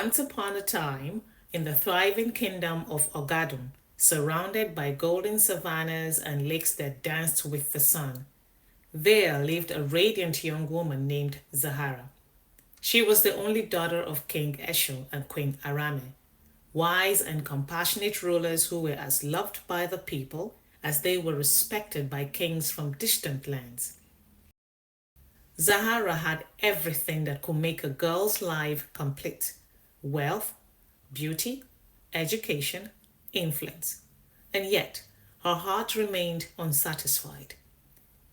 Once upon a time, in the thriving kingdom of Ogadun, surrounded by golden savannas and lakes that danced with the sun, there lived a radiant young woman named Zahara. She was the only daughter of King Eshel and Queen Arame, wise and compassionate rulers who were as loved by the people as they were respected by kings from distant lands. Zahara had everything that could make a girl's life complete: wealth, beauty, education, influence. And yet, her heart remained unsatisfied.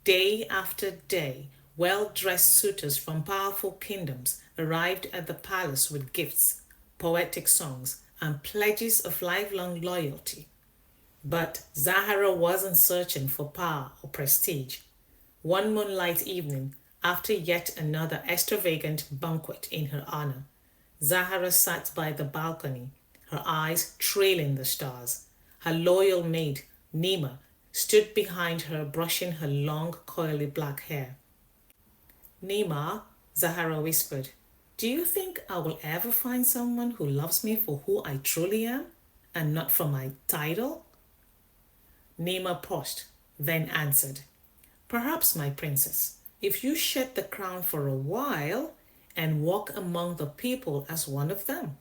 Day after day, well dressed suitors from powerful kingdoms arrived at the palace with gifts, poetic songs, and pledges of lifelong loyalty. But Zahara wasn't searching for power or prestige. One moonlight evening, after yet another extravagant banquet in her honor, Zahara sat by the balcony, her eyes trailing the stars. Her loyal maid, Nima, stood behind her brushing her long, coily black hair. Nima, Zahara whispered, do you think I will ever find someone who loves me for who I truly am and not for my title? Nima paused, then answered, perhaps, my princess, if you shed the crown for a while and walk among the people as one of them.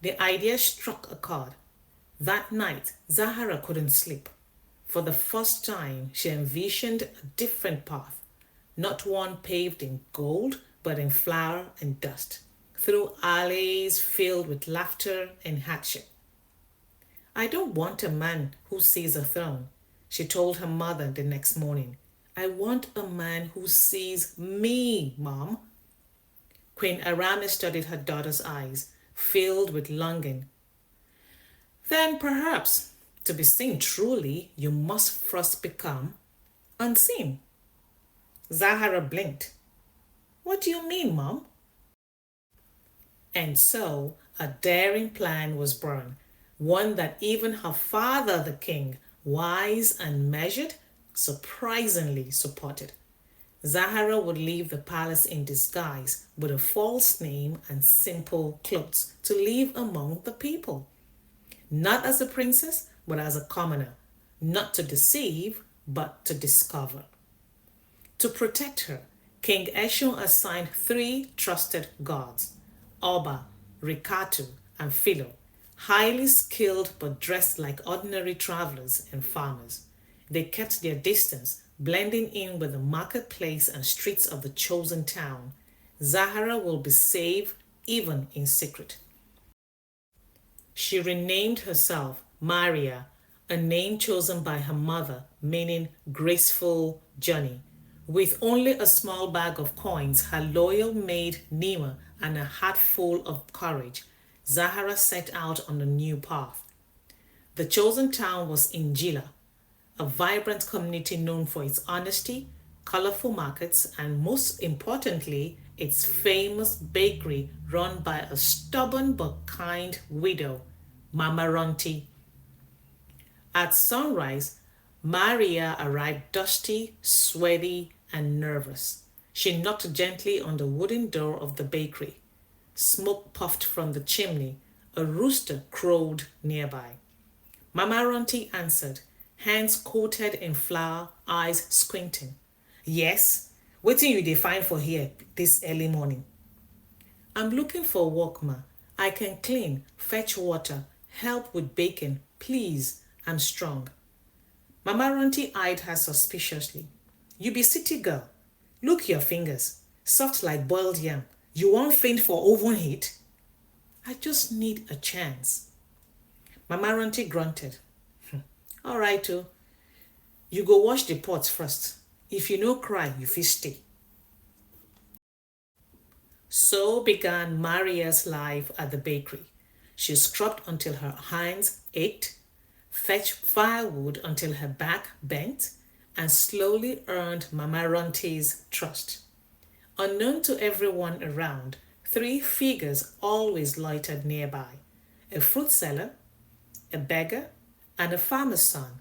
The idea struck a chord. That night, Zahara couldn't sleep. For the first time, she envisioned a different path, not one paved in gold, but in flour and dust, through alleys filled with laughter and hardship. I don't want a man who sees a throne, she told her mother the next morning. I want a man who sees me, Mom. Queen Arame studied her daughter's eyes, filled with longing. Then perhaps, to be seen truly, you must first become unseen. Zahara blinked. What do you mean, Mom? And so a daring plan was born, one that even her father, the king, wise and measured, surprisingly supported. Zahara would leave the palace in disguise with a false name and simple clothes to live among the people. Not as a princess, but as a commoner, not to deceive, but to discover. To protect her, King Esho assigned 3 trusted guards, Oba, Rikatu, and Philo, highly skilled but dressed like ordinary travelers and farmers. They kept their distance, blending in with the marketplace and streets of the chosen town. Zahara will be safe even in secret. She renamed herself Maria, a name chosen by her mother, meaning graceful journey. With only a small bag of coins, her loyal maid Nima, and a heart full of courage, Zahara set out on a new path. The chosen town was Injila, a vibrant community known for its honesty, colorful markets, and most importantly, its famous bakery run by a stubborn but kind widow, Mama Ronti. At sunrise, Maria arrived dusty, sweaty, and nervous. She knocked gently on the wooden door of the bakery. Smoke puffed from the chimney. A rooster crowed nearby. Mama Ronti answered, hands coated in flour, eyes squinting. Yes, wetin you dey find for here this early morning? I'm looking for work, ma. I can clean, fetch water, help with baking. Please, I'm strong. Mama Ronti eyed her suspiciously. You be city girl. Look your fingers, soft like boiled yam. You won't faint for oven heat? I just need a chance. Mama Ronti grunted. All right, oh. You go wash the pots first. If you no cry, you fit stay. So began Maria's life at the bakery. She scrubbed until her hands ached, fetched firewood until her back bent, and slowly earned Mama Ronti's trust. Unknown to everyone around, 3 figures always loitered nearby: a fruit seller, a beggar, and a farmer's son,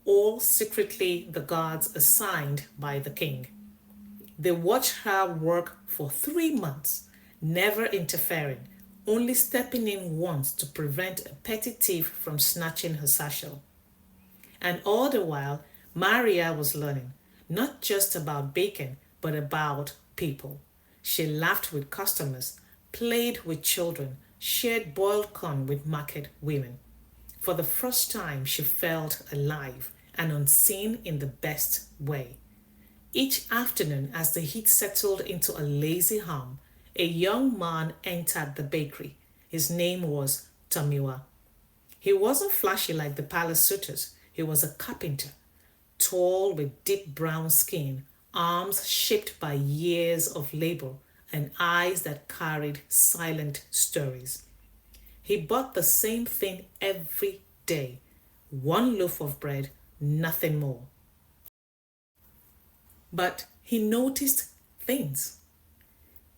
all secretly the guards assigned by the king. They watched her work for 3 months, never interfering, only stepping in once to prevent a petty thief from snatching her satchel. And all the while, Maria was learning, not just about baking, but about people. She laughed with customers, played with children, shared boiled corn with market women. For the first time, she felt alive and unseen in the best way. Each afternoon, as the heat settled into a lazy hum, a young man entered the bakery. His name was Tomiwa. He wasn't flashy like the palace suitors. He was a carpenter, tall with deep brown skin, arms shaped by years of labor, and eyes that carried silent stories. He bought the same thing every day, one loaf of bread, nothing more. But he noticed things.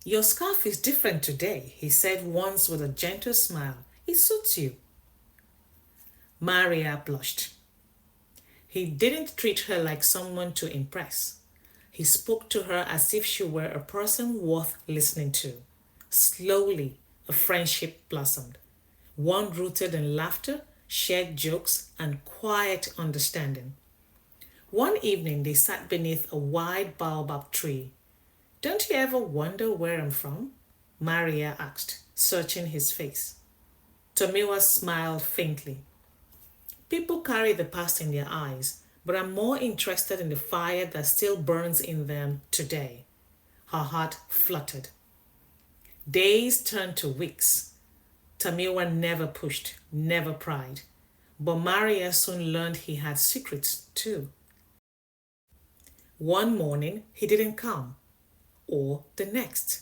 Your scarf is different today, he said once with a gentle smile. It suits you. Maria blushed. He didn't treat her like someone to impress. He spoke to her as if she were a person worth listening to. Slowly, a friendship blossomed, one rooted in laughter, shared jokes, and quiet understanding. One evening, they sat beneath a wide baobab tree. Don't you ever wonder where I'm from? Maria asked, searching his face. Tomiwa smiled faintly. People carry the past in their eyes, but I'm more interested in the fire that still burns in them today. Her heart fluttered. Days turned to weeks. Tomiwa never pushed, never pried. But Maria soon learned he had secrets too. One morning, he didn't come, or the next.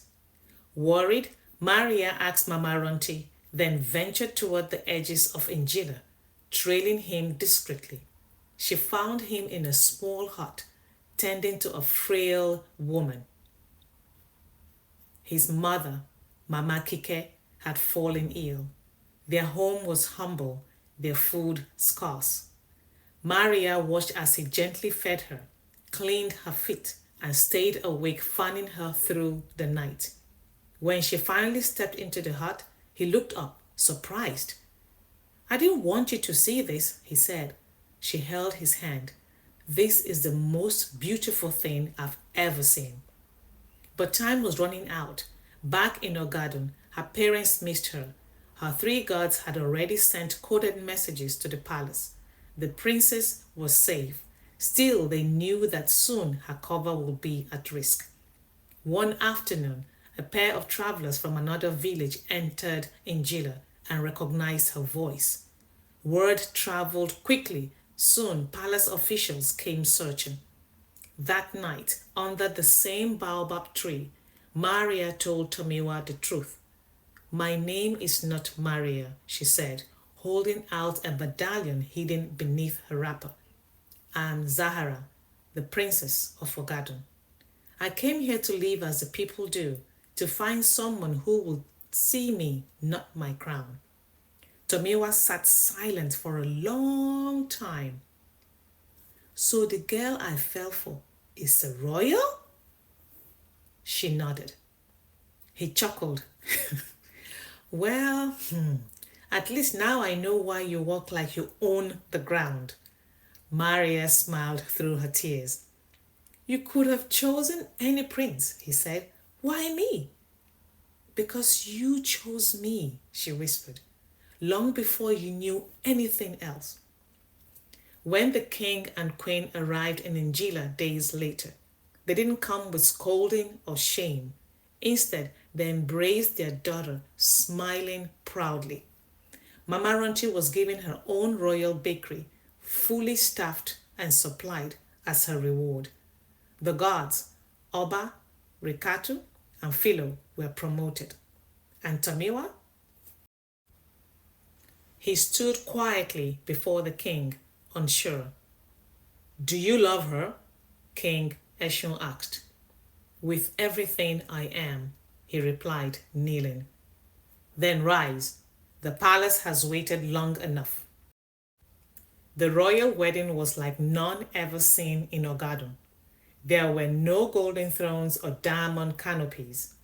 Worried, Maria asked Mama Ronti, then ventured toward the edges of Injila, trailing him discreetly. She found him in a small hut, tending to a frail woman. His mother, Mama Kike, had fallen ill. Their home was humble, their food scarce. Maria watched as he gently fed her, cleaned her feet, and stayed awake fanning her through the night. When she finally stepped into the hut, he looked up, surprised. I didn't want you to see this, he said. She held his hand. This is the most beautiful thing I've ever seen. But time was running out. Back in her garden, her parents missed her. Her three guards had already sent coded messages to the palace. The princess was safe. Still, they knew that soon her cover would be at risk. One afternoon, a pair of travelers from another village entered Injila and recognized her voice. Word traveled quickly. Soon, palace officials came searching. That night, under the same baobab tree, Maria told Tomiwa the truth. My name is not Maria, she said, holding out a medallion hidden beneath her wrapper. I'm Zahara, the princess of Ogaden. I came here to live as the people do, to find someone who will see me, not my crown. Tomiwa sat silent for a long time. So the girl I fell for is a royal? She nodded. He chuckled. Well, at least now I know why you walk like you own the ground. Maria smiled through her tears. You could have chosen any prince, he said. Why me? Because you chose me, she whispered, long before you knew anything else. When the king and queen arrived in Injila days later, they didn't come with scolding or shame. Instead, they embraced their daughter, smiling proudly. Mama Ronchi was given her own royal bakery, fully staffed and supplied as her reward. The guards, Oba, Rikatu, and Philo, were promoted. And Tomiwa? He stood quietly before the king, unsure. Do you love her? King Eshun asked. With everything I am, he replied, kneeling. Then rise. The palace has waited long enough. The royal wedding was like none ever seen in Ogaden. There were no golden thrones or diamond canopies.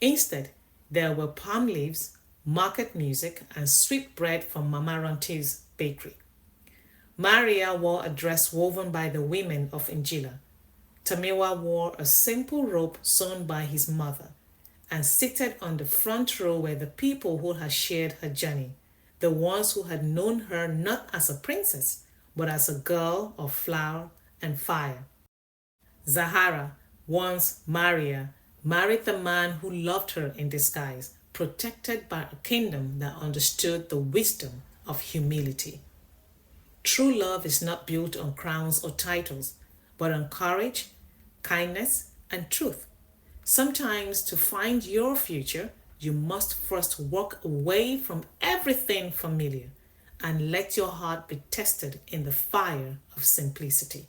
Instead, there were palm leaves, market music, and sweet bread from Mama Ronti's bakery. Maria wore a dress woven by the women of Injila. Tamiwa wore a simple robe sewn by his mother, and seated on the front row were the people who had shared her journey, the ones who had known her not as a princess, but as a girl of flour and fire. Zahara, once Maria, married the man who loved her in disguise, protected by a kingdom that understood the wisdom of humility. True love is not built on crowns or titles, but on courage, kindness, and truth. Sometimes to find your future, you must first walk away from everything familiar and let your heart be tested in the fire of simplicity.